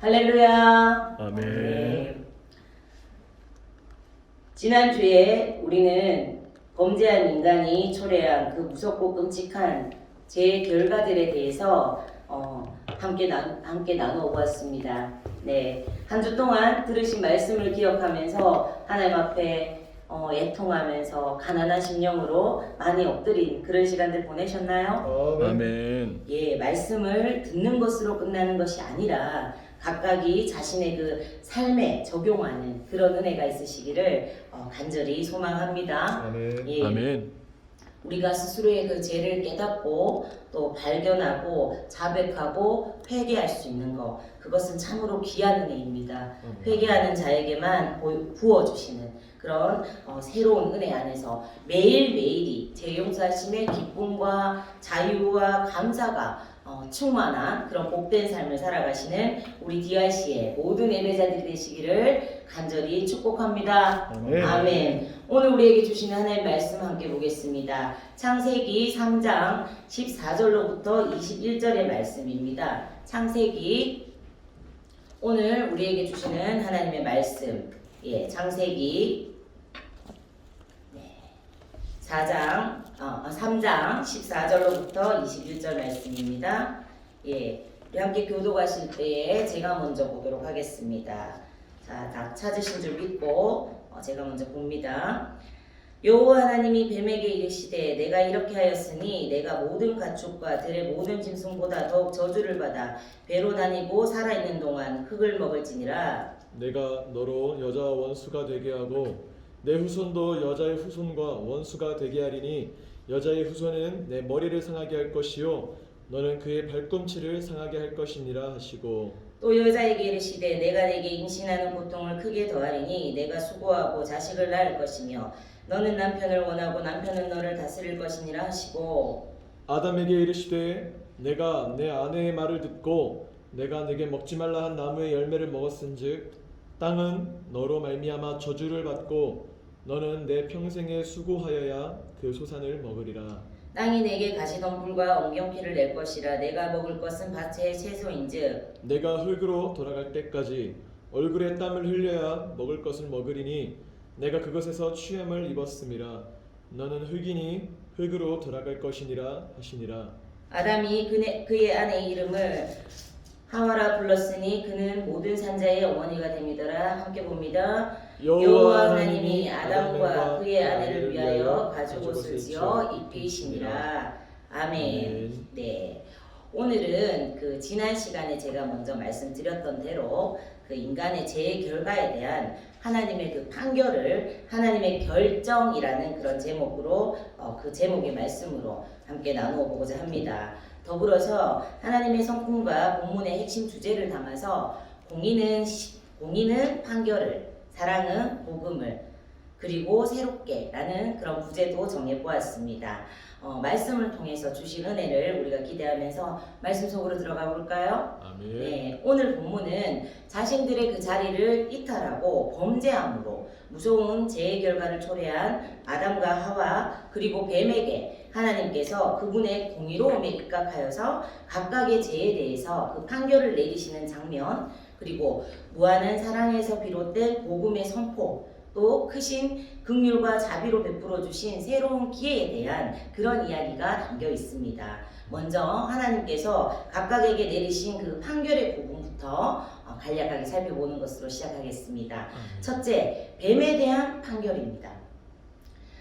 할렐루야. 아멘. 지난주에 우리는 범죄한 인간이 초래한 그 무섭고 끔찍한 죄의 결과들에 대해서 함께 나누어 보았습니다. 네, 한 주 동안 들으신 말씀을 기억하면서 하나님 앞에 애통하면서 가난한 심령으로 많이 엎드린 그런 시간들 보내셨나요? 아멘. 예, 말씀을 듣는 것으로 끝나는 것이 아니라 각각이 자신의 그 삶에 적용하는 그런 은혜가 있으시기를 간절히 소망합니다. 아멘. 예. 아멘. 우리가 스스로의 그 죄를 깨닫고 또 발견하고 자백하고 회개할 수 있는 것, 그것은 참으로 귀한 은혜입니다. 회개하는 자에게만 부어주시는 그런 새로운 은혜 안에서 매일매일이 죄 용서하심의 기쁨과 자유와 감사가 충만한 그런 복된 삶을 살아가시는 우리 DRC의 모든 예배자들이 되시기를 간절히 축복합니다. 아멘. 아멘. 오늘 우리에게 주시는 하나님의 말씀 함께 보겠습니다. 창세기 3장 14절로부터 21절의 말씀입니다. 창세기 오늘 우리에게 주시는 하나님의 말씀, 창세기 3장 14절로부터 21절 말씀입니다. 우리 함께 교도 가실 때에 제가 먼저 보도록 하겠습니다. 자, 다 찾으신 줄 믿고 제가 먼저 봅니다. 여호와 하나님이 뱀에게 이르시되 내가 이렇게 하였으니 내가 모든 가축과 들의 모든 짐승보다 더욱 저주를 받아 배로 다니고 살아있는 동안 흙을 먹을지니라. 내가 너로 여자와 원수가 되게 하고 내 후손도 여자의 후손과 원수가 되게 하리니 여자의 후손은 내 머리를 상하게 할 것이요 너는 그의 발꿈치를 상하게 할 것이니라 하시고 또 여자에게 이르시되 내가 내게 임신하는 고통을 크게 더하리니 내가 수고하고 자식을 낳을 것이며 너는 남편을 원하고 남편은 너를 다스릴 것이니라 하시고 아담에게 이르시되 내가 내 아내의 말을 듣고 내가 내게 먹지 말라 한 나무의 열매를 먹었은즉 땅은 너로 말미암아 저주를 받고 너는 내 평생에 수고하여야 그 소산을 먹으리라. 땅이 내게 가시덤불과 엉겅퀴를 낼 것이라. 내가 먹을 것은 밭의 채소인즉 내가 흙으로 돌아갈 때까지 얼굴에 땀을 흘려야 먹을 것을 먹으리니 내가 그것에서 취함을 입었음이라. 너는 흙이니 흙으로 돌아갈 것이니라 하시니라. 아담이 그의 아내의 이름을 하와라 불렀으니 그는 모든 산자의 어머니가 됨이더라. 함께 봅니다. 여호와 하나님이 아담과 그의 아내를 위하여 가죽옷을 지어 입히시니라. 아멘. 네. 오늘은 그 지난 시간에 제가 먼저 말씀드렸던 대로 그 인간의 죄의 결과에 대한 하나님의 그 판결을 하나님의 결정이라는 그런 제목으로 그 제목의 말씀으로 함께 나누어 보고자 합니다. 더불어서 하나님의 성품과 본문의 핵심 주제를 담아서 공의는 판결을, 사랑은 복음을, 그리고 새롭게라는 그런 부제도 정해보았습니다. 말씀을 통해서 주신 은혜를 우리가 기대하면서 말씀 속으로 들어가 볼까요? 아멘. 네, 오늘 본문은 자신들의 그 자리를 이탈하고 범죄함으로 무서운 죄의 결과를 초래한 아담과 하와 그리고 뱀에게 하나님께서 그분의 공의로움에 입각하여서 각각의 죄에 대해서 그 판결을 내리시는 장면, 그리고 무한한 사랑에서 비롯된 복음의 선포, 또 크신 긍휼과 자비로 베풀어 주신 새로운 기회에 대한 그런 이야기가 담겨 있습니다. 먼저 하나님께서 각각에게 내리신 그 판결의 부분부터 간략하게 살펴보는 것으로 시작하겠습니다. 첫째, 뱀에 대한 판결입니다.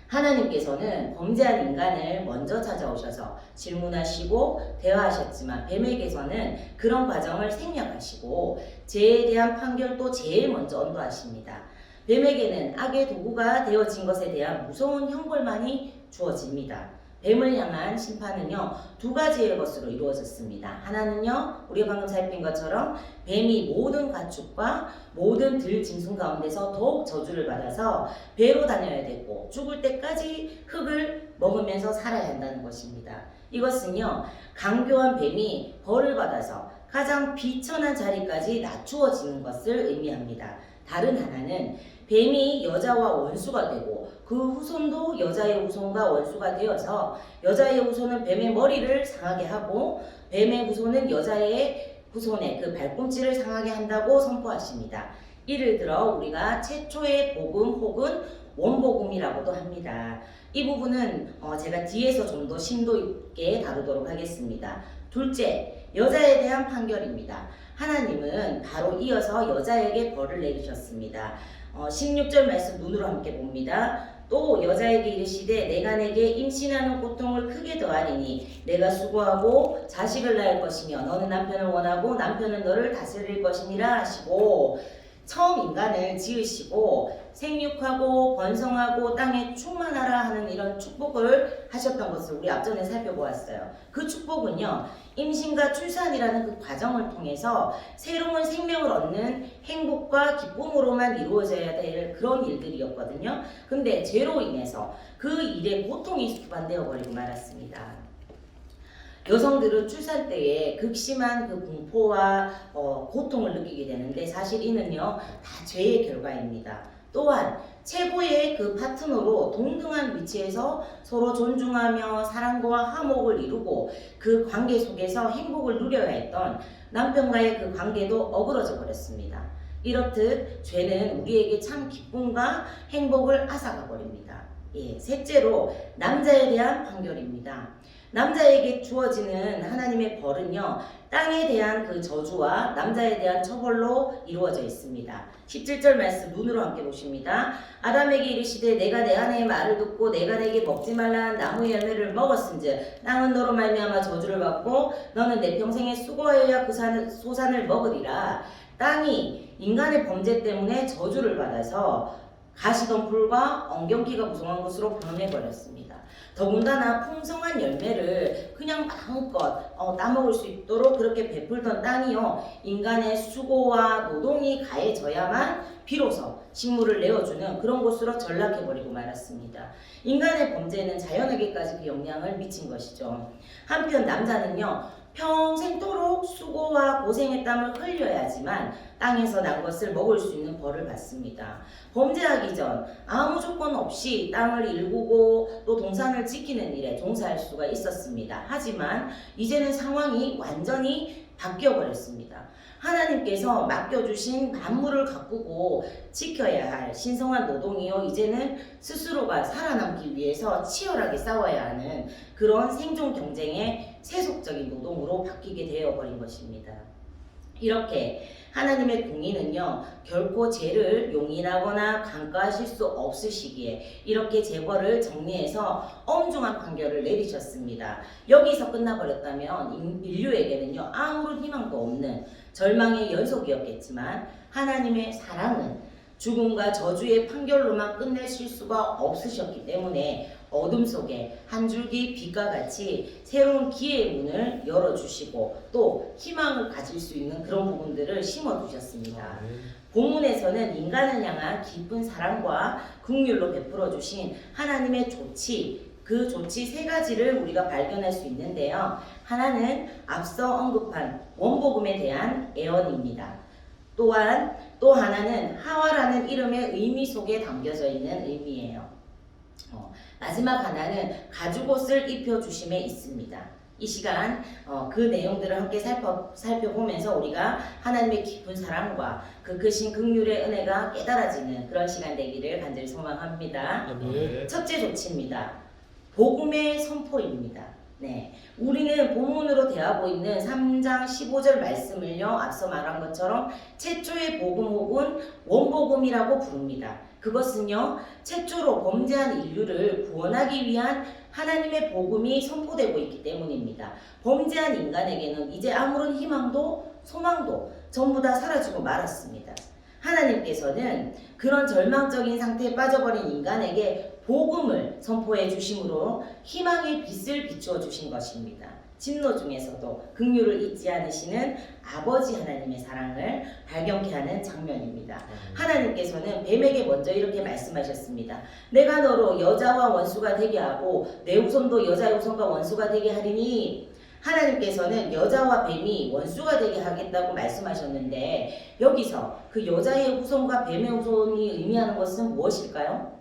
하나님께서는 범죄한 인간을 먼저 찾아오셔서 질문하시고 대화하셨지만 뱀에게서는 그런 과정을 생략하시고 죄에 대한 판결도 제일 먼저 언도하십니다. 뱀에게는 악의 도구가 되어진 것에 대한 무서운 형벌만이 주어집니다. 뱀을 향한 심판은요, 두 가지의 것으로 이루어졌습니다. 하나는요, 우리가 방금 살핀 것처럼 뱀이 모든 가축과 모든 들 짐승 가운데서 더욱 저주를 받아서 배로 다녀야 되고 죽을 때까지 흙을 먹으면서 살아야 한다는 것입니다. 이것은요, 강교한 뱀이 벌을 받아서 가장 비천한 자리까지 낮추어지는 것을 의미합니다. 다른 하나는 뱀이 여자와 원수가 되고 그 후손도 여자의 후손과 원수가 되어서 여자의 후손은 뱀의 머리를 상하게 하고 뱀의 후손은 여자의 후손의 그 발꿈치를 상하게 한다고 선포하십니다. 이를 들어 우리가 최초의 복음 혹은 원복음이라고도 합니다. 이 부분은 제가 뒤에서 좀 더 심도 있게 다루도록 하겠습니다. 둘째, 여자에 대한 판결입니다. 하나님은 바로 이어서 여자에게 벌을 내리셨습니다. 16절 말씀 눈으로 함께 봅니다. 또 여자에게 이르시되 내가 내게 임신하는 고통을 크게 더하리니 내가 수고하고 자식을 낳을 것이며 너는 남편을 원하고 남편은 너를 다스릴 것이니라 하시고, 처음 인간을 지으시고 생육하고 번성하고 땅에 충만하라 하는 이런 축복을 하셨던 것을 우리 앞전에 살펴보았어요. 그 축복은요, 임신과 출산이라는 그 과정을 통해서 새로운 생명을 얻는 행복과 기쁨으로만 이루어져야 될 그런 일들이었거든요. 근데 죄로 인해서 그 일에 고통이 수반되어 버리고 말았습니다. 여성들은 출산 때에 극심한 그 공포와 고통을 느끼게 되는데, 사실 이는요 다 죄의 결과입니다. 또한 최고의 그 파트너로 동등한 위치에서 서로 존중하며 사랑과 화목을 이루고 그 관계 속에서 행복을 누려야 했던 남편과의 그 관계도 어그러져 버렸습니다. 이렇듯 죄는 우리에게 참 기쁨과 행복을 앗아가 버립니다. 셋째로 남자에 대한 판결입니다. 남자에게 주어지는 하나님의 벌은요, 땅에 대한 그 저주와 남자에 대한 처벌로 이루어져 있습니다. 17절 말씀 눈으로 함께 보십니다. 아담에게 이르시되 내가 내 아내의 말을 듣고 내가 내게 먹지 말라 한 나무의 열매를 먹었은즉 땅은 너로 말미암아 저주를 받고 너는 내 평생에 수고하여야 그 소산을 먹으리라. 땅이 인간의 범죄 때문에 저주를 받아서 가시덤불과 엉겅퀴가 무성한 것으로 변해버렸습니다. 더군다나 풍성한 열매를 그냥 마음껏 따먹을 수 있도록 그렇게 베풀던 땅이요, 인간의 수고와 노동이 가해져야만 비로소 식물을 내어주는 그런 곳으로 전락해버리고 말았습니다. 인간의 범죄는 자연에게까지 그 영향을 미친 것이죠. 한편 남자는요, 평생도록 수고와 고생의 땀을 흘려야지만 땅에서 난 것을 먹을 수 있는 벌을 받습니다. 범죄하기 전 아무 조건 없이 땅을 일구고 또 동산을 지키는 일에 종사할 수가 있었습니다. 하지만 이제는 상황이 완전히 바뀌어 버렸습니다. 하나님께서 맡겨주신 만물을 가꾸고 지켜야 할 신성한 노동이요, 이제는 스스로가 살아남기 위해서 치열하게 싸워야 하는 그런 생존 경쟁의 세속적인 노동으로 바뀌게 되어버린 것입니다. 이렇게 하나님의 공의는요, 결코 죄를 용인하거나 간과하실 수 없으시기에 이렇게 재벌을 정리해서 엄중한 판결을 내리셨습니다. 여기서 끝나버렸다면 인류에게는요, 아무런 희망도 없는 절망의 연속이었겠지만 하나님의 사랑은 죽음과 저주의 판결로만 끝내실 수가 없으셨기 때문에 어둠 속에 한 줄기 빛과 같이 새로운 기회의 문을 열어주시고 또 희망을 가질 수 있는 그런 부분들을 심어두셨습니다. 본문에서는 인간을 향한 깊은 사랑과 긍휼로 베풀어 주신 하나님의 조치, 그 조치 세 가지를 우리가 발견할 수 있는데요. 하나는 앞서 언급한 원복음에 대한 애언입니다. 또한 또 하나는 하와라는 이름의 의미 속에 담겨져 있는 의미예요. 마지막 하나는 가죽옷을 입혀주심에 있습니다. 이 시간 그 내용들을 함께 살펴보면서 우리가 하나님의 깊은 사랑과 그 크신 긍휼의 은혜가 깨달아지는 그런 시간 되기를 간절히 소망합니다. 아멘. 첫째 조치입니다. 복음의 선포입니다. 우리는 본문으로 대하고 있는 3장 15절 말씀을요, 앞서 말한 것처럼 최초의 복음 혹은 원복음이라고 부릅니다. 그것은요, 최초로 범죄한 인류를 구원하기 위한 하나님의 복음이 선포되고 있기 때문입니다. 범죄한 인간에게는 이제 아무런 희망도 소망도 전부 다 사라지고 말았습니다. 하나님께서는 그런 절망적인 상태에 빠져버린 인간에게 복음을 선포해 주심으로 희망의 빛을 비추어 주신 것입니다. 진노 중에서도 긍휼을 잊지 않으시는 아버지 하나님의 사랑을 발견케 하는 장면입니다. 하나님께서는 뱀에게 먼저 이렇게 말씀하셨습니다. 내가 너로 여자와 원수가 되게 하고 내 후손도 여자의 후손과 원수가 되게 하리니, 하나님께서는 여자와 뱀이 원수가 되게 하겠다고 말씀하셨는데, 여기서 그 여자의 후손과 뱀의 후손이 의미하는 것은 무엇일까요?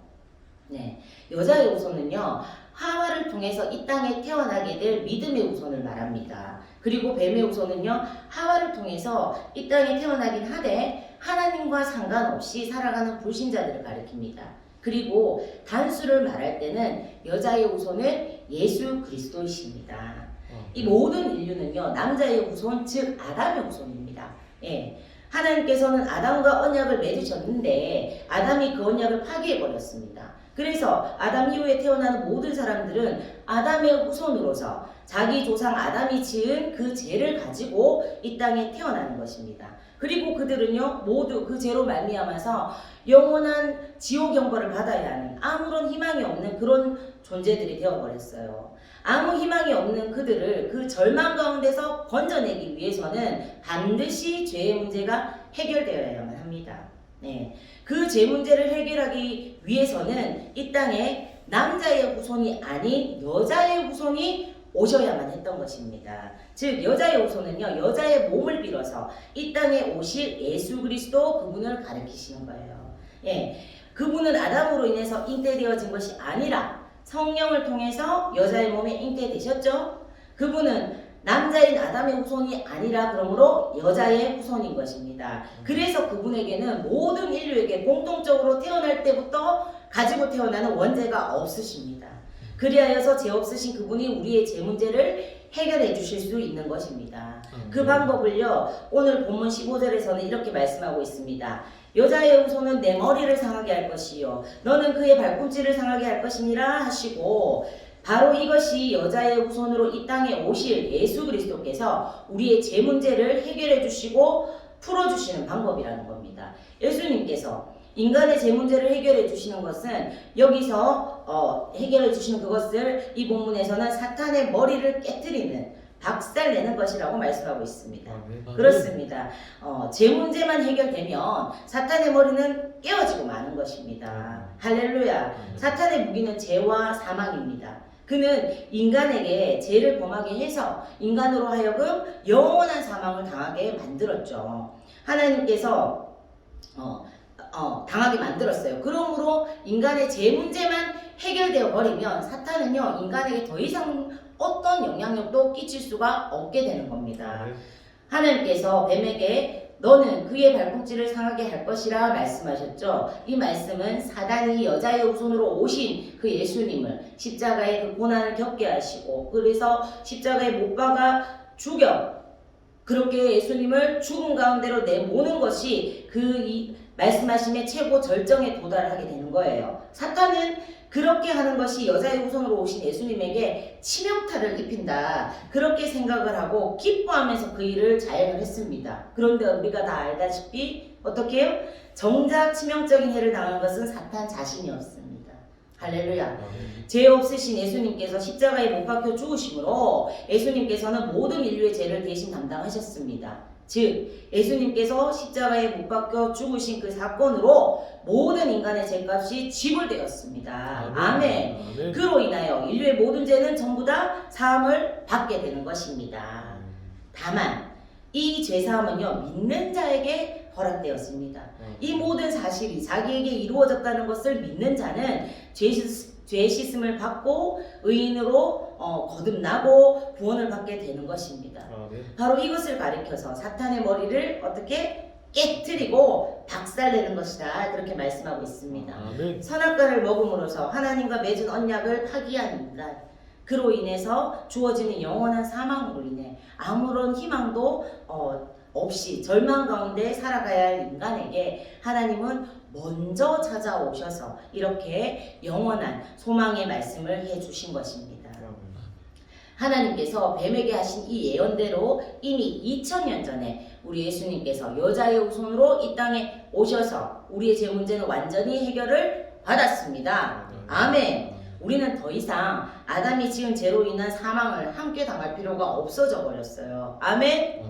여자의 후손은요, 하와를 통해서 이 땅에 태어나게 될 믿음의 후손을 말합니다. 그리고 뱀의 후손은요, 하와를 통해서 이 땅에 태어나긴 하되 하나님과 상관없이 살아가는 불신자들을 가리킵니다. 그리고 단수를 말할 때는 여자의 후손은 예수 그리스도이십니다. 이 모든 인류는요, 남자의 후손, 즉 아담의 후손입니다. 예. 하나님께서는 아담과 언약을 맺으셨는데 아담이 그 언약을 파기해버렸습니다. 그래서 아담 이후에 태어나는 모든 사람들은 아담의 후손으로서 자기 조상 아담이 지은 그 죄를 가지고 이 땅에 태어나는 것입니다. 그리고 그들은요, 모두 그 죄로 말미암아서 영원한 지옥 형벌을 받아야 하는 아무런 희망이 없는 그런 존재들이 되어버렸어요. 아무 희망이 없는 그들을 그 절망 가운데서 건져내기 위해서는 반드시 죄의 문제가 해결되어야만 합니다. 네. 그 죄 문제를 해결하기 위해서는 이 땅에 남자의 후손이 아닌 여자의 후손이 오셔야만 했던 것입니다. 즉 여자의 후손은요, 여자의 몸을 빌어서 이 땅에 오실 예수 그리스도 그분을 가리키시는 거예요. 예. 그분은 아담으로 인해서 잉태되어진 것이 아니라 성령을 통해서 여자의 몸에 잉태되셨죠. 그분은 남자인 아담의 후손이 아니라 그러므로 여자의 후손인 것입니다. 그래서 그분에게는 모든 인류에게 공통적으로 태어날 때부터 가지고 태어나는 원죄가 없으십니다. 그리하여서 죄 없으신 그분이 우리의 죄 문제를 해결해 주실 수 있는 것입니다. 그 방법을요, 오늘 본문 15절에서는 이렇게 말씀하고 있습니다. 여자의 후손은 내 머리를 상하게 할 것이요 너는 그의 발꿈치를 상하게 할 것이니라 하시고, 바로 이것이 여자의 후손으로 이 땅에 오실 예수 그리스도께서 우리의 죄 문제를 해결해 주시고 풀어주시는 방법이라는 겁니다. 예수님께서 인간의 죄 문제를 해결해 주시는 것은 여기서 해결해 주시는 그것을 이 본문에서는 사탄의 머리를 깨뜨리는 박살내는 것이라고 말씀하고 있습니다. 그렇습니다. 죄 문제만 해결되면 사탄의 머리는 깨어지고 마는 것입니다. 할렐루야. 사탄의 무기는 죄와 사망입니다. 그는 인간에게 죄를 범하게 해서 인간으로 하여금 영원한 사망을 당하게 만들었죠. 하나님께서 당하게 만들었어요. 그러므로 인간의 죄 문제만 해결되어 버리면 사탄은요, 인간에게 더 이상 어떤 영향력도 끼칠 수가 없게 되는 겁니다. 하나님께서 뱀에게 너는 그의 발꿈치를 상하게 할 것이라 말씀하셨죠. 이 말씀은 사단이 여자의 후손으로 오신 그 예수님을 십자가의 그 고난을 겪게 하시고, 그래서 십자가에 못 박아 죽여 그렇게 예수님을 죽음 가운데로 내모는 것이 이 말씀하심의 최고 절정에 도달하게 되는 거예요. 사탄은 그렇게 하는 것이 여자의 후손으로 오신 예수님에게 치명타를 입힌다, 그렇게 생각을 하고 기뻐하면서 그 일을 자행을 했습니다. 그런데 우리가 다 알다시피 어떻게 해요? 정작 치명적인 해를 당한 것은 사탄 자신이었습니다. 할렐루야. 죄 없으신 예수님께서 십자가에 못 박혀 죽으심으로 예수님께서는 모든 인류의 죄를 대신 담당하셨습니다. 즉 예수님께서 십자가에 못 박혀 죽으신 그 사건으로 모든 인간의 죄값이 지불되었습니다. 아멘. 아멘. 그로 인하여 인류의 모든 죄는 전부 다 사함을 받게 되는 것입니다. 다만 이 죄사함은요, 믿는 자에게 허락되었습니다. 이 모든 사실이 자기에게 이루어졌다는 것을 믿는 자는 죄 씻음을 받고 의인으로 거듭나고 구원을 받게 되는 것입니다. 바로 이것을 가리켜서 사탄의 머리를 어떻게 깨뜨리고 박살내는 것이다, 그렇게 말씀하고 있습니다. 선악과를 먹음으로써 하나님과 맺은 언약을 파기한 인간, 그로 인해서 주어지는 영원한 사망으로 인해 아무런 희망도 없이 절망 가운데 살아가야 할 인간에게 하나님은 먼저 찾아오셔서 이렇게 영원한 소망의 말씀을 해주신 것입니다. 하나님께서 뱀에게 하신 이 예언대로 이미 2000년 전에 우리 예수님께서 여자의 후손으로 이 땅에 오셔서 우리의 죄 문제는 완전히 해결을 받았습니다. 아멘. 우리는 더 이상 아담이 지은 죄로 인한 사망을 함께 당할 필요가 없어져 버렸어요. 아멘.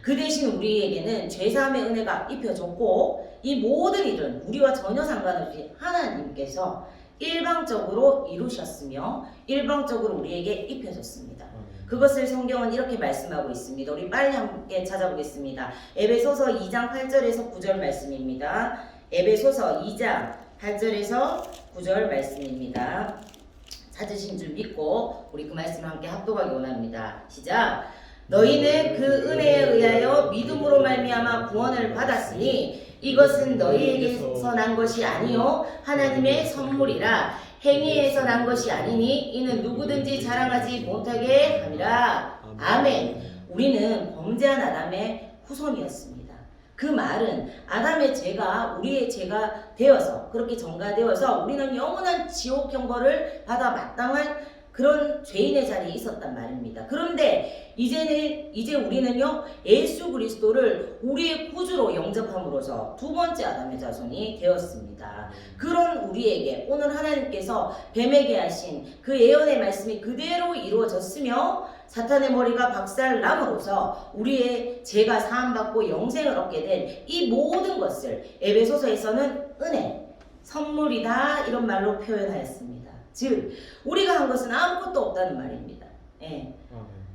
그 대신 우리에게는 죄사함의 은혜가 입혀졌고, 이 모든 일은 우리와 전혀 상관없이 하나님께서 일방적으로 이루셨으며 일방적으로 우리에게 입혀졌습니다. 그것을 성경은 이렇게 말씀하고 있습니다. 우리 빨리 함께 찾아보겠습니다. 에베소서 2장 8절에서 9절 말씀입니다. 에베소서 2장 8절에서 9절 말씀입니다. 찾으신 줄 믿고 우리 그 말씀을 함께 합독하기 원합니다. 시작. 너희는 그 은혜에 의하여 믿음으로 말미암아 구원을 받았으니 이것은 너희에게서 난 것이 아니요 하나님의 선물이라. 행위에서 난 것이 아니니 이는 누구든지 자랑하지 못하게 함이라. 아멘. 우리는 범죄한 아담의 후손이었습니다. 그 말은 아담의 죄가 우리의 죄가 되어서 그렇게 전가되어서 우리는 영원한 지옥 형벌을 받아 마땅한 그런 죄인의 자리에 있었단 말입니다. 그런데 이제 우리는요 예수 그리스도를 우리의 구주로 영접함으로써 두 번째 아담의 자손이 되었습니다. 그런 우리에게 오늘 하나님께서 뱀에게 하신 그 예언의 말씀이 그대로 이루어졌으며 사탄의 머리가 박살남으로써 우리의 죄가 사함받고 영생을 얻게 된 이 모든 것을 에베소서에서는 은혜, 선물이다 이런 말로 표현하였습니다. 즉 우리가 한 것은 아무것도 없다는 말입니다. 예.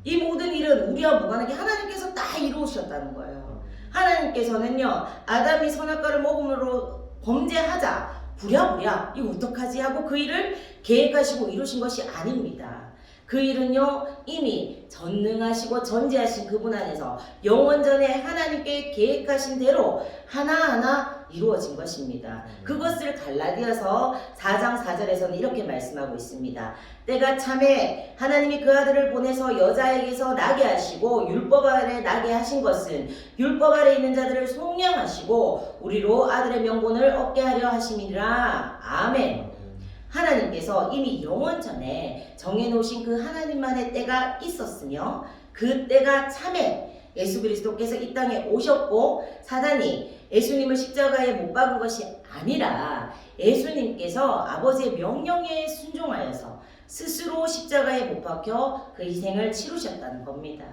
이 모든 일은 우리와 무관하게 하나님께서 다 이루셨다는 거예요. 하나님께서는요 아담이 선악과를 먹음으로 범죄하자 부랴부랴 이거 어떡하지 하고 그 일을 계획하시고 이루신 것이 아닙니다. 그 일은요 이미 전능하시고 전지하신 그분 안에서 영원전에 하나님께 계획하신 대로 하나하나 이루어진 것입니다. 그것을 갈라디아서 4장 4절에서는 이렇게 말씀하고 있습니다. 때가 참에 하나님이 그 아들을 보내서 여자에게서 나게 하시고 율법 아래 나게 하신 것은 율법 아래 있는 자들을 속량하시고 우리로 아들의 명분을 얻게 하려 하심이라. 아멘. 하나님께서 이미 영원전에 정해놓으신 그 하나님만의 때가 있었으며 그 때가 참에 예수 그리스도께서 이 땅에 오셨고 사단이 예수님을 십자가에 못 박은 것이 아니라 예수님께서 아버지의 명령에 순종하여서 스스로 십자가에 못 박혀 그 희생을 치르셨다는 겁니다.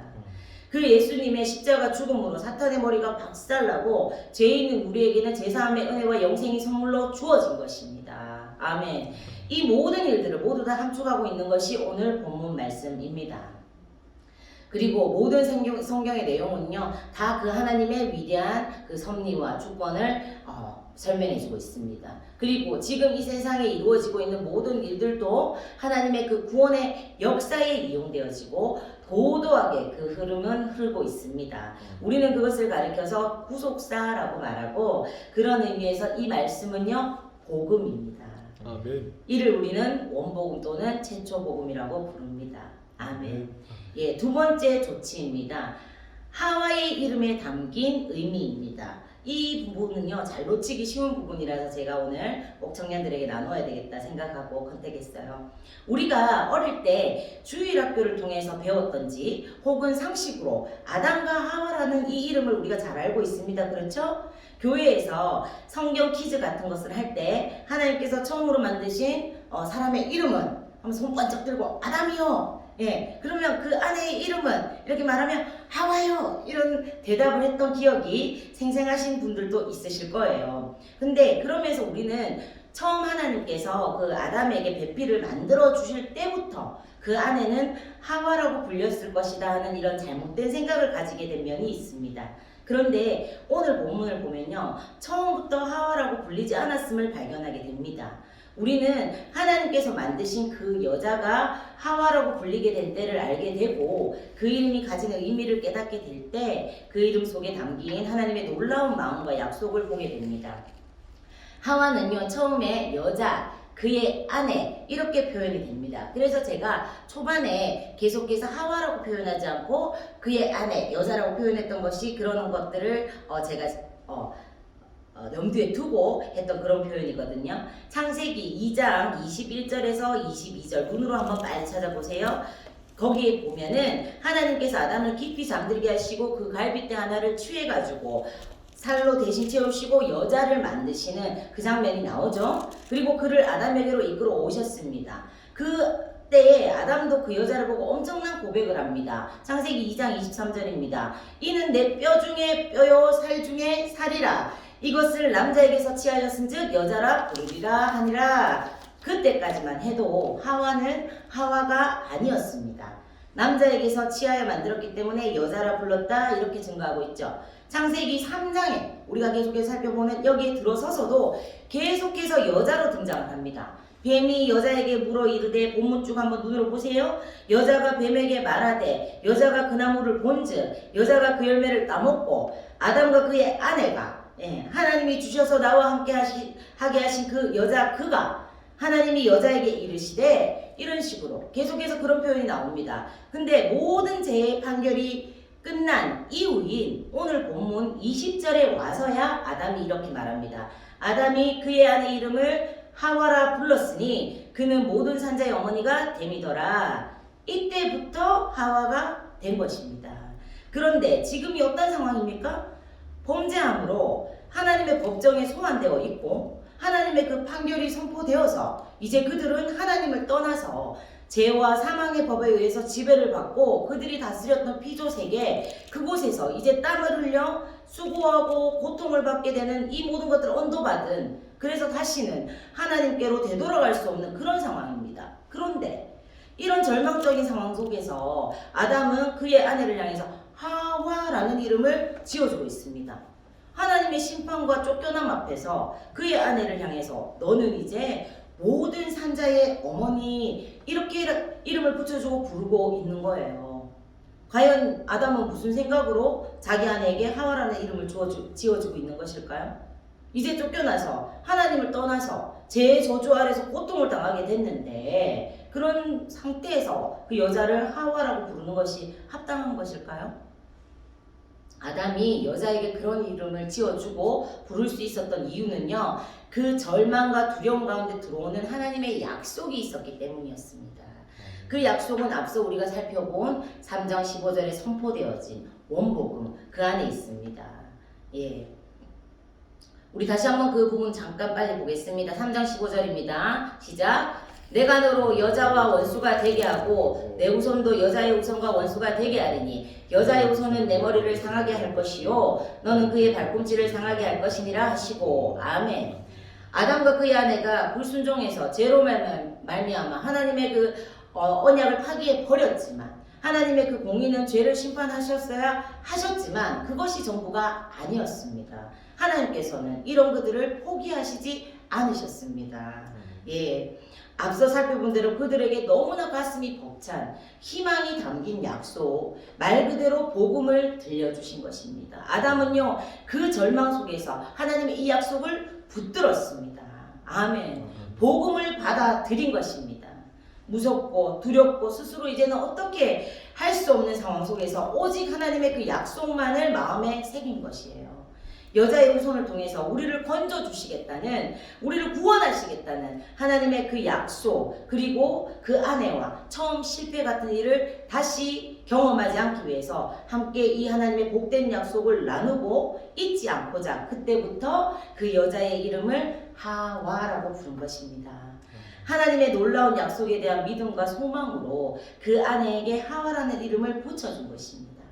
그 예수님의 십자가 죽음으로 사탄의 머리가 박살나고 죄 있는 우리에게는 제사함의 은혜와 영생이 선물로 주어진 것입니다. 아멘. 이 모든 일들을 모두 다 함축하고 있는 것이 오늘 본문 말씀입니다. 그리고 모든 성경의 내용은요 다 그 하나님의 위대한 그 섭리와 주권을 설명해주고 있습니다. 그리고 지금 이 세상에 이루어지고 있는 모든 일들도 하나님의 그 구원의 역사에 이용되어지고 도도하게 그 흐름은 흐르고 있습니다. 우리는 그것을 가리켜서 구속사라고 말하고 그런 의미에서 이 말씀은요 복음입니다. 아멘. 이를 우리는 원복음 또는 최초복음이라고 부릅니다. 아멘. 예, 두 번째 조치입니다. 하와의 이름에 담긴 의미입니다. 이 부분은요 잘 놓치기 쉬운 부분이라서 제가 오늘 꼭 청년들에게 나눠야 되겠다 생각하고 컨택했어요. 우리가 어릴 때 주일학교를 통해서 배웠던지 혹은 상식으로 아담과 하와라는 이 이름을 우리가 잘 알고 있습니다. 그렇죠? 교회에서 성경 퀴즈 같은 것을 할 때 하나님께서 처음으로 만드신 사람의 이름은 한번 손 번쩍 들고 아담이요. 예, 그러면 그 아내의 이름은 이렇게 말하면 하와요 이런 대답을 했던 기억이 생생하신 분들도 있으실 거예요. 근데 그러면서 우리는 처음 하나님께서 그 아담에게 배필을 만들어 주실 때부터 그 아내는 하와라고 불렸을 것이다 하는 이런 잘못된 생각을 가지게 된 면이 있습니다. 그런데 오늘 본문을 보면요 처음부터 하와라고 불리지 않았음을 발견하게 됩니다. 우리는 하나님께서 만드신 그 여자가 하와라고 불리게 된 때를 알게 되고 그 이름이 가지는 의미를 깨닫게 될 때 그 이름 속에 담긴 하나님의 놀라운 마음과 약속을 보게 됩니다. 하와는요 처음에 여자, 그의 아내 이렇게 표현이 됩니다. 그래서 제가 초반에 계속해서 하와라고 표현하지 않고 그의 아내, 여자라고 표현했던 것이 그런 것들을 제가 염두에 두고 했던 그런 표현이거든요. 창세기 2장 21절에서 22절 눈으로 한번 빨리 찾아보세요. 거기에 보면은 하나님께서 아담을 깊이 잠들게 하시고 그 갈빗대 하나를 취해가지고 살로 대신 채우시고 여자를 만드시는 그 장면이 나오죠. 그리고 그를 아담에게로 이끌어 오셨습니다. 그때에 아담도 그 여자를 보고 엄청난 고백을 합니다. 창세기 2장 23절입니다. 이는 내 뼈 중에 뼈요 살 중에 살이라. 이것을 남자에게서 취하였은즉 여자라 부르리라 하니라. 그때까지만 해도 하와는 하와가 아니었습니다. 남자에게서 취하여 만들었기 때문에 여자라 불렀다 이렇게 증거하고 있죠. 창세기 3장에 우리가 계속해서 살펴보면 여기에 들어서서도 계속해서 여자로 등장을 합니다. 뱀이 여자에게 물어 이르되 본문 쭉 한번 눈으로 보세요. 여자가 뱀에게 말하되 여자가 그 나무를 본즉 여자가 그 열매를 따먹고 아담과 그의 아내가 하나님이 주셔서 나와 함께 하게 하신 그 여자 그가 하나님이 여자에게 이르시되 이런 식으로 계속해서 그런 표현이 나옵니다. 근데 모든 죄의 판결이 끝난 이후인 오늘 본문 20절에 와서야 아담이 이렇게 말합니다. 아담이 그의 아내 이름을 하와라 불렀으니 그는 모든 산자의 어머니가 됨이더라. 이때부터 하와가 된 것입니다. 그런데 지금이 어떤 상황입니까? 범죄함으로 하나님의 법정에 소환되어 있고 하나님의 그 판결이 선포되어서 이제 그들은 하나님을 떠나서 죄와 사망의 법에 의해서 지배를 받고 그들이 다스렸던 피조 세계 그곳에서 이제 땀을 흘려 수고하고 고통을 받게 되는 이 모든 것들을 언도받은 그래서 다시는 하나님께로 되돌아갈 수 없는 그런 상황입니다. 그런데 이런 절망적인 상황 속에서 아담은 그의 아내를 향해서 하와라는 이름을 지어주고 있습니다. 하나님의 심판과 쫓겨남 앞에서 그의 아내를 향해서 너는 이제 모든 산자의 어머니 이렇게 이름을 붙여주고 부르고 있는 거예요. 과연 아담은 무슨 생각으로 자기 아내에게 하와라는 이름을 지어주고 있는 것일까요? 이제 쫓겨나서 하나님을 떠나서 죄의 저주 아래서 고통을 당하게 됐는데 그런 상태에서 그 여자를 하와라고 부르는 것이 합당한 것일까요? 아담이 여자에게 그런 이름을 지어주고 부를 수 있었던 이유는요. 그 절망과 두려움 가운데 들어오는 하나님의 약속이 있었기 때문이었습니다. 그 약속은 앞서 우리가 살펴본 3장 15절에 선포되어진 원복음 그 안에 있습니다. 예. 우리 다시 한번 그 부분 잠깐 빨리 보겠습니다. 3장 15절입니다. 시작. 내가 너로 여자와 원수가 되게 하고 내 후손도 여자의 후손과 원수가 되게 하리니 여자의 후손은 내 머리를 상하게 할 것이요 너는 그의 발꿈치를 상하게 할 것이니라 하시고 아멘. 아담과 그의 아내가 불순종해서 죄로 말미암아 하나님의 그 언약을 파기해 버렸지만 하나님의 그 공의는 죄를 심판하셨어야 하셨지만 그것이 전부가 아니었습니다. 하나님께서는 이런 그들을 포기하시지 않으셨습니다. 예. 앞서 살펴본 대로 그들에게 너무나 가슴이 벅찬 희망이 담긴 약속, 말 그대로 복음을 들려주신 것입니다. 아담은요, 그 절망 속에서 하나님의 이 약속을 붙들었습니다. 아멘. 복음을 받아들인 것입니다. 무섭고 두렵고 스스로 이제는 어떻게 할 수 없는 상황 속에서 오직 하나님의 그 약속만을 마음에 새긴 것이에요. 여자의 후손을 통해서 우리를 건져주시겠다는, 우리를 구원하시겠다는 하나님의 그 약속, 그리고 그 아내와 처음 실패 같은 일을 다시 경험하지 않기 위해서 함께 이 하나님의 복된 약속을 나누고 잊지 않고자 그때부터 그 여자의 이름을 하와라고 부른 것입니다. 하나님의 놀라운 약속에 대한 믿음과 소망으로 그 아내에게 하와라는 이름을 붙여준 것입니다.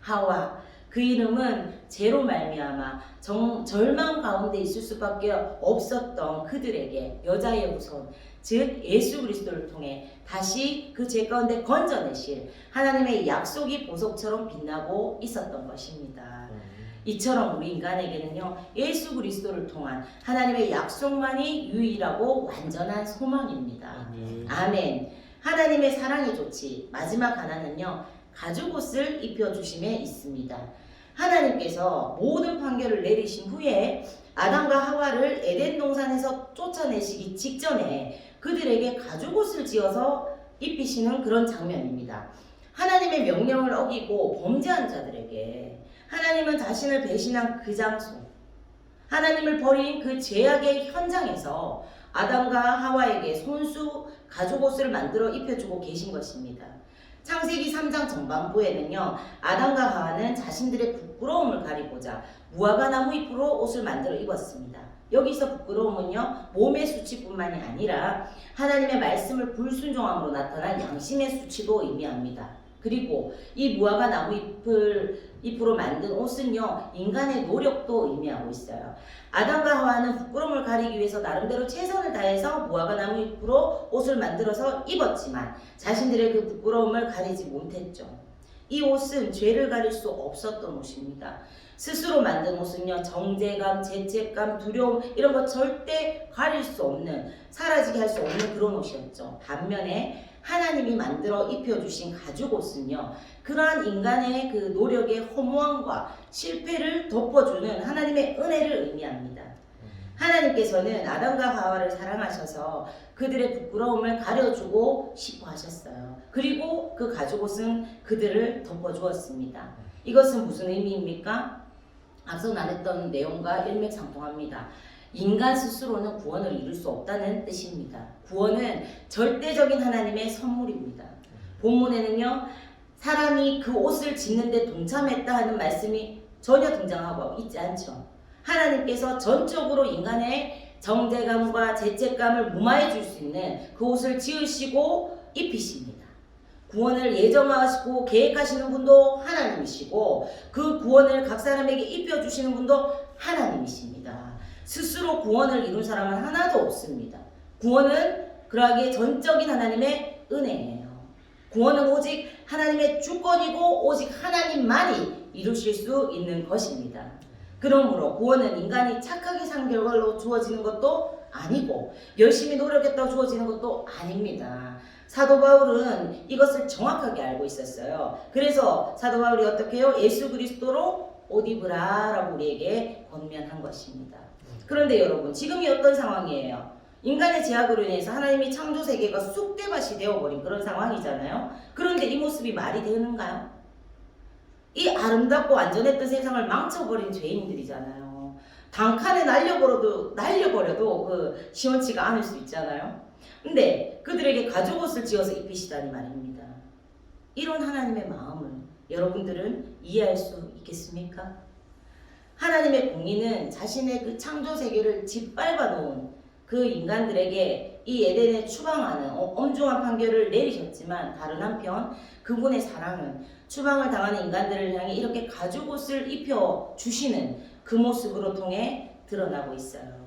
하와. 그 이름은 죄로 말미암아 절망 가운데 있을 수밖에 없었던 그들에게 여자의 후손, 즉 예수 그리스도를 통해 다시 그 죄 가운데 건져내실 하나님의 약속이 보석처럼 빛나고 있었던 것입니다. 이처럼 우리 인간에게는요, 예수 그리스도를 통한 하나님의 약속만이 유일하고 완전한 소망입니다. 아멘. 하나님의 사랑이 좋지 마지막 하나는요, 가죽옷을 입혀주심에 있습니다. 하나님께서 모든 판결을 내리신 후에 아담과 하와를 에덴 동산에서 쫓아내시기 직전에 그들에게 가죽옷을 지어서 입히시는 그런 장면입니다. 하나님의 명령을 어기고 범죄한 자들에게 하나님은 자신을 배신한 그 장소, 하나님을 버린 그 죄악의 현장에서 아담과 하와에게 손수 가죽옷을 만들어 입혀주고 계신 것입니다. 창세기 3장 전반부에는요, 아담과 하와는 자신들의 부끄러움을 가리고자 무화과 나무 잎으로 옷을 만들어 입었습니다. 여기서 부끄러움은요, 몸의 수치뿐만이 아니라 하나님의 말씀을 불순종함으로 나타난 양심의 수치도 의미합니다. 그리고 이 무화과 나무 잎으로 만든 옷은요, 인간의 노력도 의미하고 있어요. 아담과 하와는 부끄러움을 가리기 위해서 나름대로 최선을 다해서 무화과 나무 잎으로 옷을 만들어서 입었지만 자신들의 그 부끄러움을 가리지 못했죠. 이 옷은 죄를 가릴 수 없었던 옷입니다. 스스로 만든 옷은요, 정죄감, 죄책감, 두려움 이런 거 절대 가릴 수 없는, 사라지게 할 수 없는 그런 옷이었죠. 반면에 하나님이 만들어 입혀주신 가죽 옷은요, 그러한 인간의 그 노력의 허무함과 실패를 덮어주는 하나님의 은혜를 의미합니다. 하나님께서는 아담과 하와를 사랑하셔서 그들의 부끄러움을 가려주고 싶어 하셨어요. 그리고 그 가죽옷은 그들을 덮어주었습니다. 이것은 무슨 의미입니까? 앞서 나눴던 내용과 일맥상통합니다. 인간 스스로는 구원을 이룰 수 없다는 뜻입니다. 구원은 절대적인 하나님의 선물입니다. 본문에는요, 사람이 그 옷을 짓는데 동참했다 하는 말씀이 전혀 등장하고 있지 않죠. 하나님께서 전적으로 인간의 정죄감과 죄책감을 무마해 줄 수 있는 그 옷을 지으시고 입히십니다. 구원을 예정하시고 계획하시는 분도 하나님이시고 그 구원을 각 사람에게 입혀주시는 분도 하나님이십니다. 스스로 구원을 이룬 사람은 하나도 없습니다. 구원은 그러하기에 전적인 하나님의 은혜예요. 구원은 오직 하나님의 주권이고 오직 하나님만이 이루실 수 있는 것입니다. 그러므로 구원은 인간이 착하게 산 결과로 주어지는 것도 아니고 열심히 노력했다고 주어지는 것도 아닙니다. 사도 바울은 이것을 정확하게 알고 있었어요. 그래서 사도 바울이 어떻게 해요? 예수 그리스도로 옷 입으라 라고 우리에게 권면한 것입니다. 그런데 여러분, 지금이 어떤 상황이에요? 인간의 제약으로 인해서 하나님이 창조 세계가 쑥대밭이 되어버린 그런 상황이잖아요. 그런데 이 모습이 말이 되는가요? 이 아름답고 안전했던 세상을 망쳐버린 죄인들이잖아요. 단칸에 날려버려도 그 시원치가 않을 수 있잖아요. 근데 그들에게 가죽옷을 지어서 입히시다니 말입니다. 이런 하나님의 마음을 여러분들은 이해할 수 있겠습니까? 하나님의 공의는 자신의 그 창조 세계를 짓밟아 놓은 그 인간들에게 이 에덴에 추방하는 엄중한 판결을 내리셨지만, 다른 한편 그분의 사랑은 추방을 당하는 인간들을 향해 이렇게 가죽옷을 입혀 주시는 그 모습으로 통해 드러나고 있어요.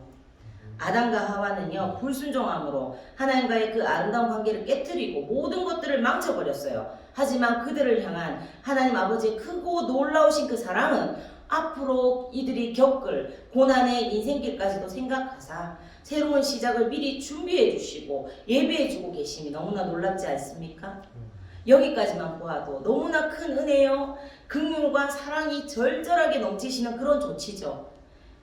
아담과 하와는요, 불순종함으로 하나님과의 그 아름다운 관계를 깨뜨리고 모든 것들을 망쳐버렸어요. 하지만 그들을 향한 하나님 아버지의 크고 놀라우신 그 사랑은 앞으로 이들이 겪을 고난의 인생길까지도 생각하사 새로운 시작을 미리 준비해 주시고 예배해 주고 계심이 너무나 놀랍지 않습니까? 여기까지만 보아도 너무나 큰 은혜요, 긍휼과 사랑이 절절하게 넘치시는 그런 조치죠.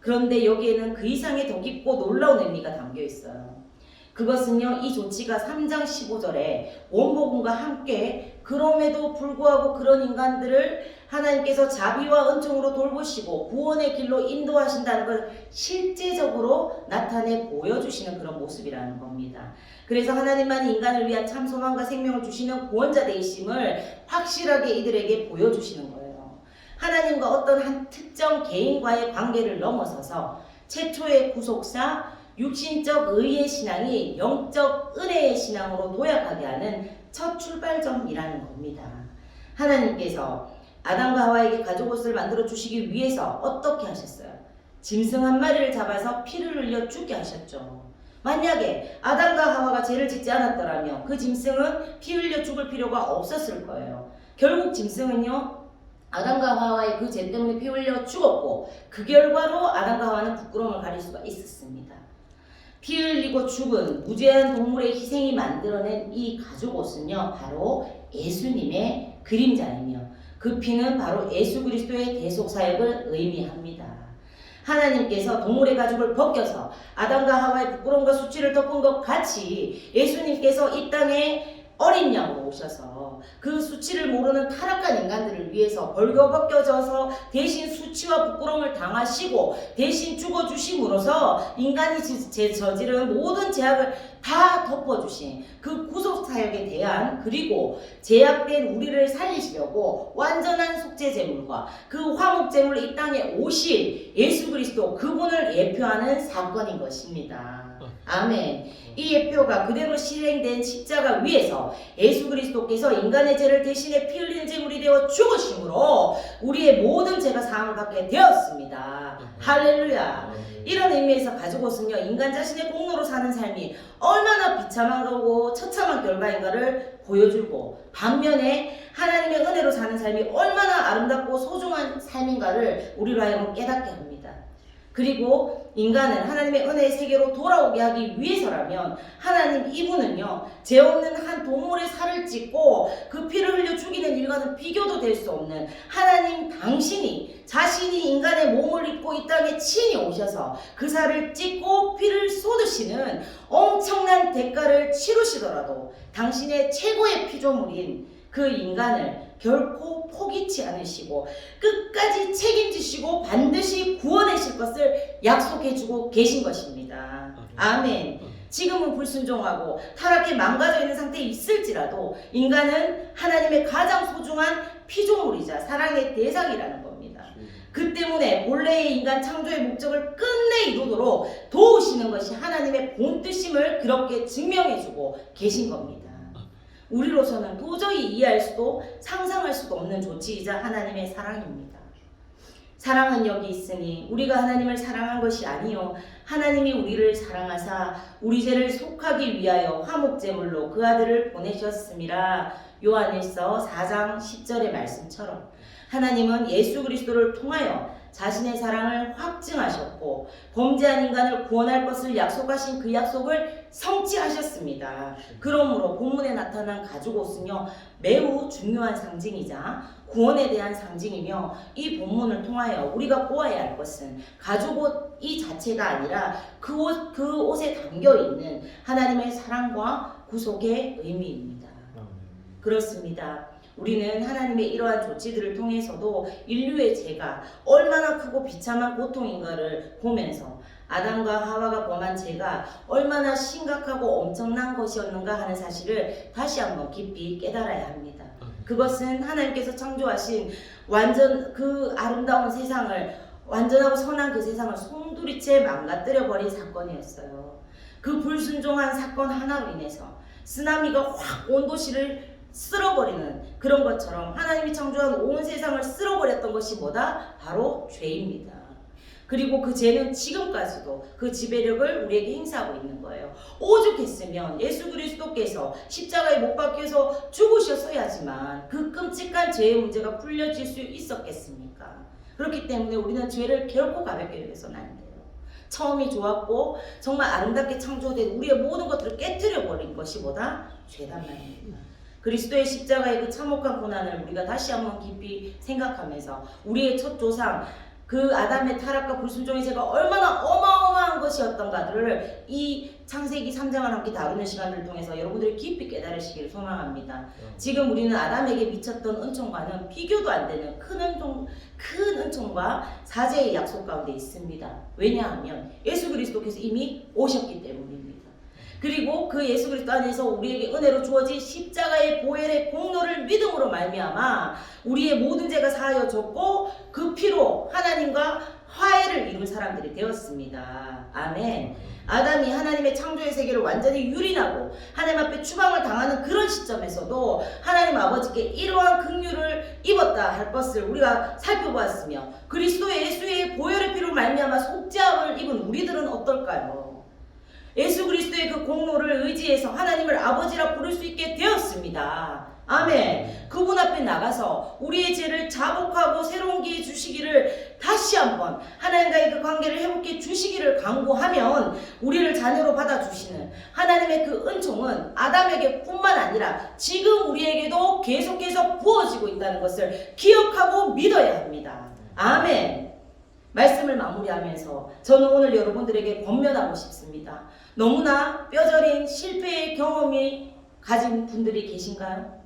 그런데 여기에는 그 이상의 더 깊고 놀라운 의미가 담겨 있어요. 그것은요, 이 조치가 3장 15절에 원복음과 함께 그럼에도 불구하고 그런 인간들을 하나님께서 자비와 은총으로 돌보시고 구원의 길로 인도하신다는 걸 실제적으로 나타내 보여주시는 그런 모습이라는 겁니다. 그래서 하나님만이 인간을 위한 참 소망과 생명을 주시는 구원자 되심을 확실하게 이들에게 보여주시는 거예요. 하나님과 어떤 한 특정 개인과의 관계를 넘어서서 최초의 구속사, 육신적 의의 신앙이 영적 은혜의 신앙으로 도약하게 하는 첫 출발점이라는 겁니다. 하나님께서 아담과 하와에게 가죽옷을 만들어 주시기 위해서 어떻게 하셨어요? 짐승 한 마리를 잡아서 피를 흘려 죽게 하셨죠. 만약에 아담과 하와가 죄를 짓지 않았더라면 그 짐승은 피 흘려 죽을 필요가 없었을 거예요. 결국 짐승은요, 아담과 하와의 그 죄 때문에 피 흘려 죽었고 그 결과로 아담과 하와는 부끄러움을 가릴 수가 있었습니다. 피 흘리고 죽은 무죄한 동물의 희생이 만들어낸 이 가죽옷은요, 바로 예수님의 그림자이며 그 피는 바로 예수 그리스도의 대속사역을 의미합니다. 하나님께서 동물의 가죽을 벗겨서 아담과 하와의 부끄러움과 수치를 덮은 것 같이 예수님께서 이 땅에 어린 양으로 오셔서 그 수치를 모르는 타락한 인간들을 위해서 벌거벗겨져서 대신 수치와 부끄러움을 당하시고 대신 죽어주심으로써 인간이 저지른 모든 죄악을 다 덮어주신 그 구속사역에 대한, 그리고 제약된 우리를 살리시려고 완전한 속죄제물과 그 화목제물로 이 땅에 오실 예수 그리스도, 그분을 예표하는 사건인 것입니다. 아멘. 이 예표가 그대로 실행된 십자가 위에서 예수 그리스도께서 인간의 죄를 대신에 피 흘리는 제물이 되어 죽으심으로 우리의 모든 죄가 사함을 받게 되었습니다. 할렐루야. 이런 의미에서 가죽옷은요, 인간 자신의 공로로 사는 삶이 얼마나 비참한 거고 처참한 결과인가를 보여주고, 반면에 하나님의 은혜로 사는 삶이 얼마나 아름답고 소중한 삶인가를 우리로 하여금 깨닫게 합니다. 그리고 인간은 하나님의 은혜의 세계로 돌아오게 하기 위해서라면 하나님 이분은요, 죄 없는 한 동물의 살을 찢고 그 피를 흘려 죽이는 일과는 비교도 될 수 없는 하나님 당신이 자신이 인간의 몸을 입고 이 땅에 친히 오셔서 그 살을 찢고 피를 쏟으시는 엄청난 대가를 치르시더라도 당신의 최고의 피조물인 그 인간을 결코 포기치 않으시고 끝까지 책임지시고 반드시 구원하실 것을 약속해주고 계신 것입니다. 아멘. 지금은 불순종하고 타락해 망가져 있는 상태에 있을지라도 인간은 하나님의 가장 소중한 피조물이자 사랑의 대상이라는 겁니다. 그 때문에 본래의 인간 창조의 목적을 끝내 이루도록 도우시는 것이 하나님의 본뜻임을 그렇게 증명해주고 계신 겁니다. 우리로서는 도저히 이해할 수도 상상할 수도 없는 조치이자 하나님의 사랑입니다. 사랑은 여기 있으니 우리가 하나님을 사랑한 것이 아니요 하나님이 우리를 사랑하사 우리 죄를 속하기 위하여 화목제물로 그 아들을 보내셨음이라. 요한일서 4장 10절의 말씀처럼 하나님은 예수 그리스도를 통하여 자신의 사랑을 확증하셨고 범죄한 인간을 구원할 것을 약속하신 그 약속을 성취하셨습니다. 그러므로 본문에 나타난 가죽옷은요 매우 중요한 상징이자 구원에 대한 상징이며 이 본문을 통하여 우리가 보아야 할 것은 가죽옷 이 자체가 아니라 그 옷에 담겨있는 하나님의 사랑과 구속의 의미입니다. 그렇습니다. 우리는 하나님의 이러한 조치들을 통해서도 인류의 죄가 얼마나 크고 비참한 고통인가를 보면서 아담과 하와가 범한 죄가 얼마나 심각하고 엄청난 것이었는가 하는 사실을 다시 한번 깊이 깨달아야 합니다. 그것은 하나님께서 창조하신 완전 그 아름다운 세상을 완전하고 선한 그 세상을 송두리째 망가뜨려 버린 사건이었어요. 그 불순종한 사건 하나로 인해서 쓰나미가 확 온 도시를 쓸어버리는 그런 것처럼 하나님이 창조한 온 세상을 쓸어버렸던 것이 뭐다? 바로 죄입니다. 그리고 그 죄는 지금까지도 그 지배력을 우리에게 행사하고 있는 거예요. 오죽했으면 예수 그리스도께서 십자가에 못 박혀서 죽으셨어야지만 그 끔찍한 죄의 문제가 풀려질 수 있었겠습니까? 그렇기 때문에 우리는 죄를 결코 가볍게 여겨서는 안 돼요. 처음이 좋았고 정말 아름답게 창조된 우리의 모든 것들을 깨트려버린 것이 뭐다? 죄단 말입니다. 그리스도의 십자가의 그 참혹한 고난을 우리가 다시 한번 깊이 생각하면서 우리의 첫 조상 그 아담의 타락과 불순종의 죄가 얼마나 어마어마한 것이었던가를 이 창세기 3장을 함께 다루는 시간들을 통해서 여러분들이 깊이 깨달으시기를 소망합니다. 지금 우리는 아담에게 미쳤던 은총과는 비교도 안 되는 큰 은총과 사죄의 약속 가운데 있습니다. 왜냐하면 예수 그리스도께서 이미 오셨기 때문입니다. 그리고 그 예수 그리스도 안에서 우리에게 은혜로 주어진 십자가의 보혈의 공로를 믿음으로 말미암아 우리의 모든 죄가 사하여졌고 그 피로 하나님과 화해를 이룬 사람들이 되었습니다. 아멘. 아담이 하나님의 창조의 세계를 완전히 유린하고 하나님 앞에 추방을 당하는 그런 시점에서도 하나님 아버지께 이러한 긍휼을 입었다 할 것을 우리가 살펴보았으며 그리스도의 예수의 보혈의 피로 말미암아 속죄함을 입은 우리들은 어떨까요? 예수 그리스도의 그 공로를 의지해서 하나님을 아버지라 부를 수 있게 되었습니다. 아멘. 그분 앞에 나가서 우리의 죄를 자복하고 새로운 기회 주시기를 다시 한번 하나님과의 그 관계를 회복해 주시기를 간구하면 우리를 자녀로 받아주시는 하나님의 그 은총은 아담에게 뿐만 아니라 지금 우리에게도 계속해서 부어지고 있다는 것을 기억하고 믿어야 합니다. 아멘. 말씀을 마무리하면서 저는 오늘 여러분들에게 권면하고 싶습니다. 너무나 뼈저린 실패의 경험이 가진 분들이 계신가요?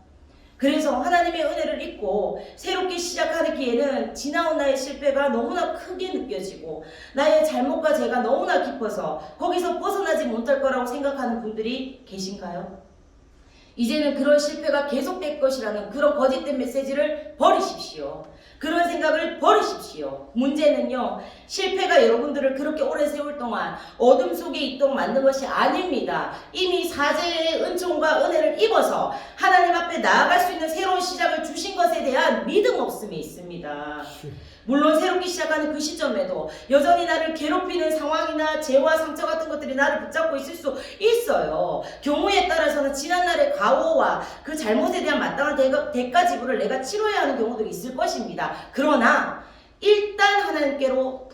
그래서 하나님의 은혜를 잊고 새롭게 시작하는 기회는 지나온 나의 실패가 너무나 크게 느껴지고 나의 잘못과 죄가 너무나 깊어서 거기서 벗어나지 못할 거라고 생각하는 분들이 계신가요? 이제는 그런 실패가 계속될 것이라는 그런 거짓된 메시지를 버리십시오. 그런 생각을 버리십시오. 문제는요, 실패가 여러분들을 그렇게 오래 세월 동안 어둠 속에 있도록 만든 것이 아닙니다. 이미 사죄의 은총과 은혜를 입어서 하나님 앞에 나아갈 수 있는 새로운 시작을 주신 것에 대한 믿음 없음이 있습니다. 물론 새롭게 시작하는 그 시점에도 여전히 나를 괴롭히는 상황이나 죄와 상처 같은 것들이 나를 붙잡고 있을 수 있어요. 경우에 따라서는 지난날의 과오와 그 잘못에 대한 마땅한 대가 지불을 내가 치러야 하는 경우도 있을 것입니다. 그러나 일단 하나님께로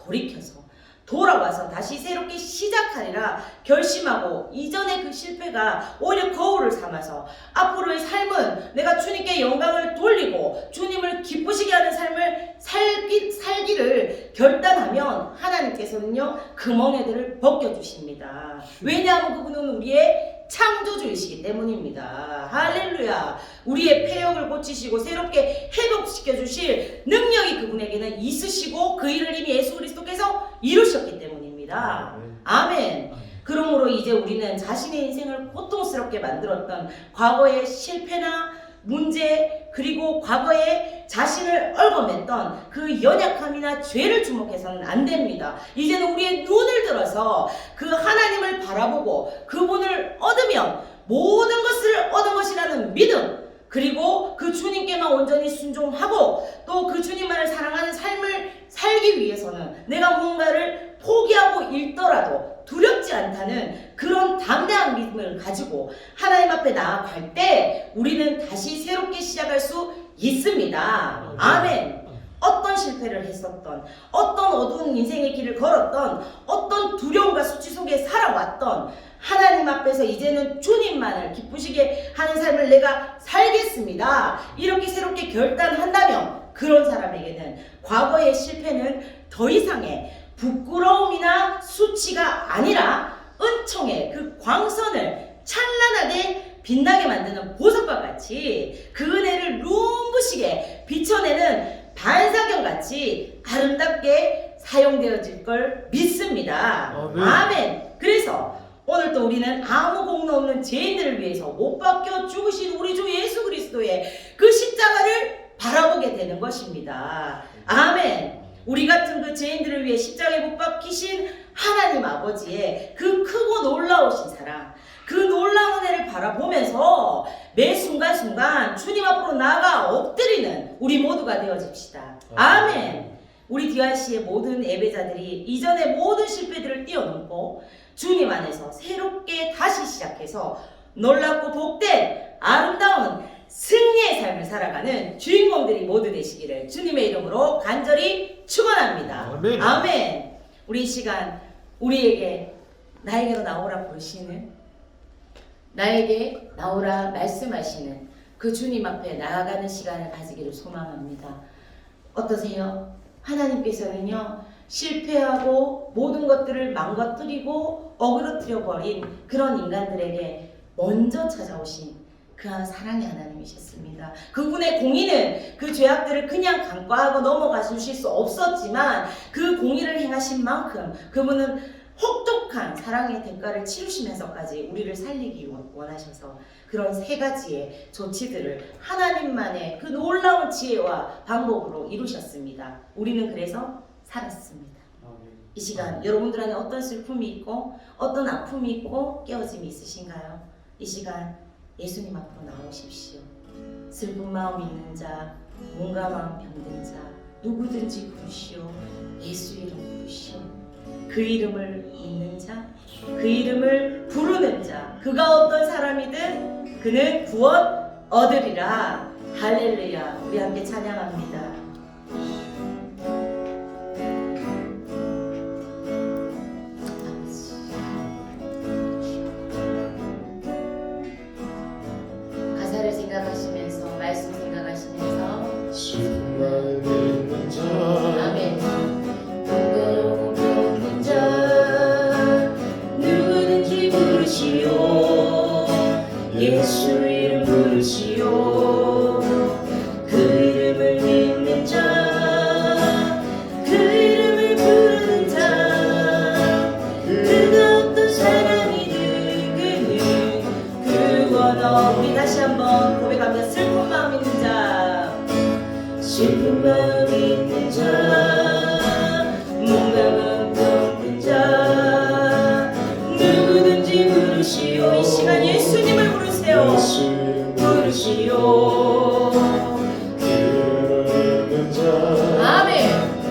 돌아와서 다시 새롭게 시작하리라 결심하고 이전의 그 실패가 오히려 거울을 삼아서 앞으로의 삶은 내가 주님께 영광을 돌리고 주님을 기쁘시게 하는 삶을 살기를 결단하면 하나님께서는요 그 멍에들을 벗겨주십니다. 왜냐하면 그분은 우리의 창조주이시기 때문입니다. 할렐루야. 우리의 폐역을 고치시고 새롭게 회복시켜 주실 능력이 그분에게는 있으시고 그 일을 이미 예수 그리스도께서 이루셨기 때문입니다. 아멘. 그러므로 이제 우리는 자신의 인생을 고통스럽게 만들었던 과거의 실패나 문제 그리고 과거에 자신을 얽어맸던 그 연약함이나 죄를 주목해서는 안 됩니다. 이제는 우리의 눈을 들어서 그 하나님을 바라보고 그분을 얻으면 모든 것을 얻은 것이라는 믿음 그리고 그 주님께만 온전히 순종하고 또 그 주님만을 사랑하는 삶을 살기 위해서는 내가 무언가를 포기하고 잃더라도 두렵지 않다는 그런 담대한 믿음을 가지고 하나님 앞에 나아갈 때 우리는 다시 새롭게 시작할 수 있습니다. 아멘. 어떤 실패를 했었던 어떤 어두운 인생의 길을 걸었던 어떤 두려움과 수치 속에 살아왔던 하나님 앞에서 이제는 주님만을 기쁘시게 하는 삶을 내가 살겠습니다. 이렇게 새롭게 결단한다면 그런 사람에게는 과거의 실패는 더 이상의 부끄러움이나 수치가 아니라 은총의 그 광선을 찬란하게 빛나게 만드는 보석과 같이 그 은혜를 눈부시게 비춰내는 반사경같이 아름답게 사용되어질 걸 믿습니다. 아멘. 그래서 오늘 또 우리는 아무 공로 없는 죄인들을 위해서 못 박혀 죽으신 우리 주 예수 그리스도의 그 십자가를 바라보게 되는 것입니다. 아멘. 우리 같은 그 죄인들을 위해 십자가에 못 박히신 하나님 아버지의 그 크고 놀라우신 사랑, 그 놀라운 은혜를 바라보면서 매 순간순간 주님 앞으로 나아가 엎드리는 우리 모두가 되어집시다. 아멘. 우리 DRC의 모든 예배자들이 이전의 모든 실패들을 뛰어넘고 주님 안에서 새롭게 다시 시작해서 놀랍고 복된 아름다운 승리의 삶을 살아가는 주인공들이 모두 되시기를 주님의 이름으로 간절히 축원합니다. 아멘. 아멘. 우리 이 시간 우리에게 나에게로 나오라 부르시는 나에게 나오라 말씀하시는 그 주님 앞에 나아가는 시간을 가지기를 소망합니다. 어떠세요? 하나님께서는요 실패하고 모든 것들을 망가뜨리고 어그러뜨려 버린 그런 인간들에게 먼저 찾아오신 그한 사랑의 하나님이셨습니다. 그분의 공의는 그 죄악들을 그냥 간과하고 넘어가 주실 수 없었지만 그 공의를 행하신 만큼 그분은 혹독한 사랑의 대가를 치르시면서까지 우리를 살리기 원하셔서 그런 세 가지의 조치들을 하나님만의 그 놀라운 지혜와 방법으로 이루셨습니다. 우리는 그래서 살았습니다. 이 시간 여러분들 안에 어떤 슬픔이 있고 어떤 아픔이 있고 깨어짐이 있으신가요? 이 시간 예수님 앞으로 나오십시오. 슬픈 마음 있는 자, 몸과 마음 병든 자 누구든지 부르시오. 예수 이름 부르시오. 그 이름을 믿는 자, 그 이름을 부르는 자, 그가 어떤 사람이든 그는 구원 얻으리라. 할렐루야. 우리 함께 찬양합니다. 가사를 생각하시면서 말씀 생각하시면서 슬픈 마음 있는 자 아멘. 부끄러움 없는 자 누구든지 부르시오. 예수 이름 부르시오. 그 이름을 믿는 자, 그 이름을 부르는 자, 그가 어떤 사람이든 그는 구원 얻. 우리 다시 한번 고백합니다. 슬픈 마음 있는 자, 슬픈 마음 있는 자, 몸과 마음 병든 자 누구든지 부르시오. 이 시간 예수님을 부르세요. 부르시오. 있는 자 아멘.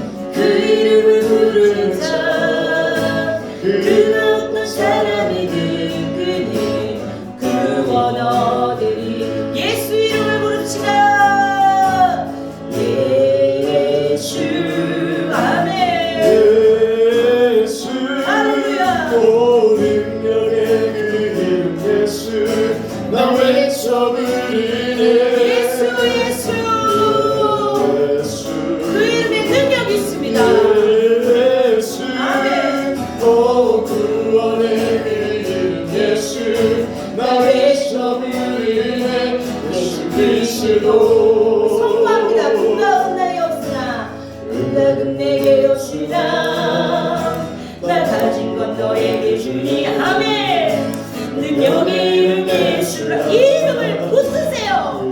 그리스도 선포합니다. 궁각은 나의 없으나 궁각은 내게 없으나 나 가진 건 너에게 주니 아멘. 능력의 이름 예수라 이 이름을 붙드세요.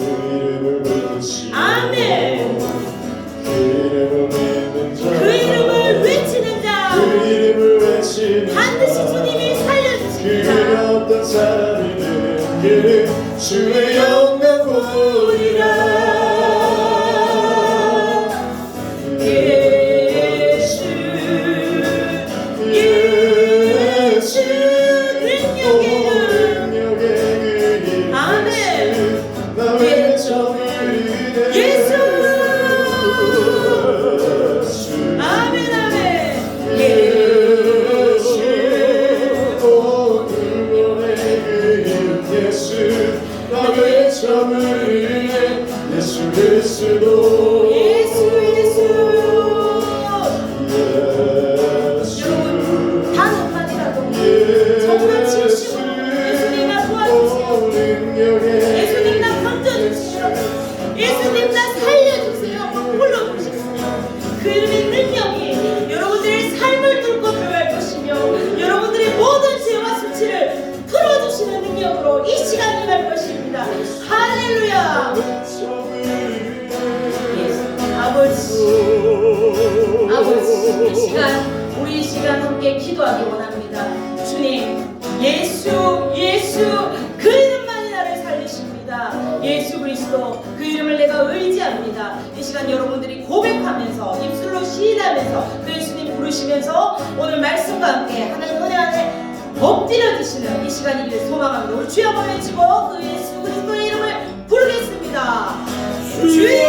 아멘. 그 이름을 외치는 자 반드시 주님이 살려주십니다. 어떤 사람이든 그는 주의 영광 보리라. 예수 예수 능력의 이름 아멘. 나 외쳐 부르네. 예수 아멘 아멘. 예수 예수 나 외쳐 부르네. 예수 그리스도 예수 예수 여러분 단 한마디라도 정말 진심으로 예수님 나 도와주세요. 예수님 나 건져주세요. 예수님 나 살려주세요. 한번 불러보십시오. 그 이름의 능력이 여러분들의 삶을 뚫고 들어갈 것이며 여러분들의 모든 죄와 수치를 풀어주시는 능력으로 이 시간 임할 것입니다. 할렐루야. 아버지 이 시간 우리 이 시간 함께 기도하기 원합니다. 주님 예수 그 이름만이 나를 살리십니다. 예수 그리스도 그 이름을 내가 의지합니다. 이 시간 여러분들이 고백하면서 입술로 시인하면서 그 예수님 부르시면서 오늘 말씀과 함께 하나님 은혜 안에 엎드려지시는 이 시간이기를 소망합니다. 우리 주여 한번 외치고 그 예수 그리스도의 이름을 부르겠습니다. 주여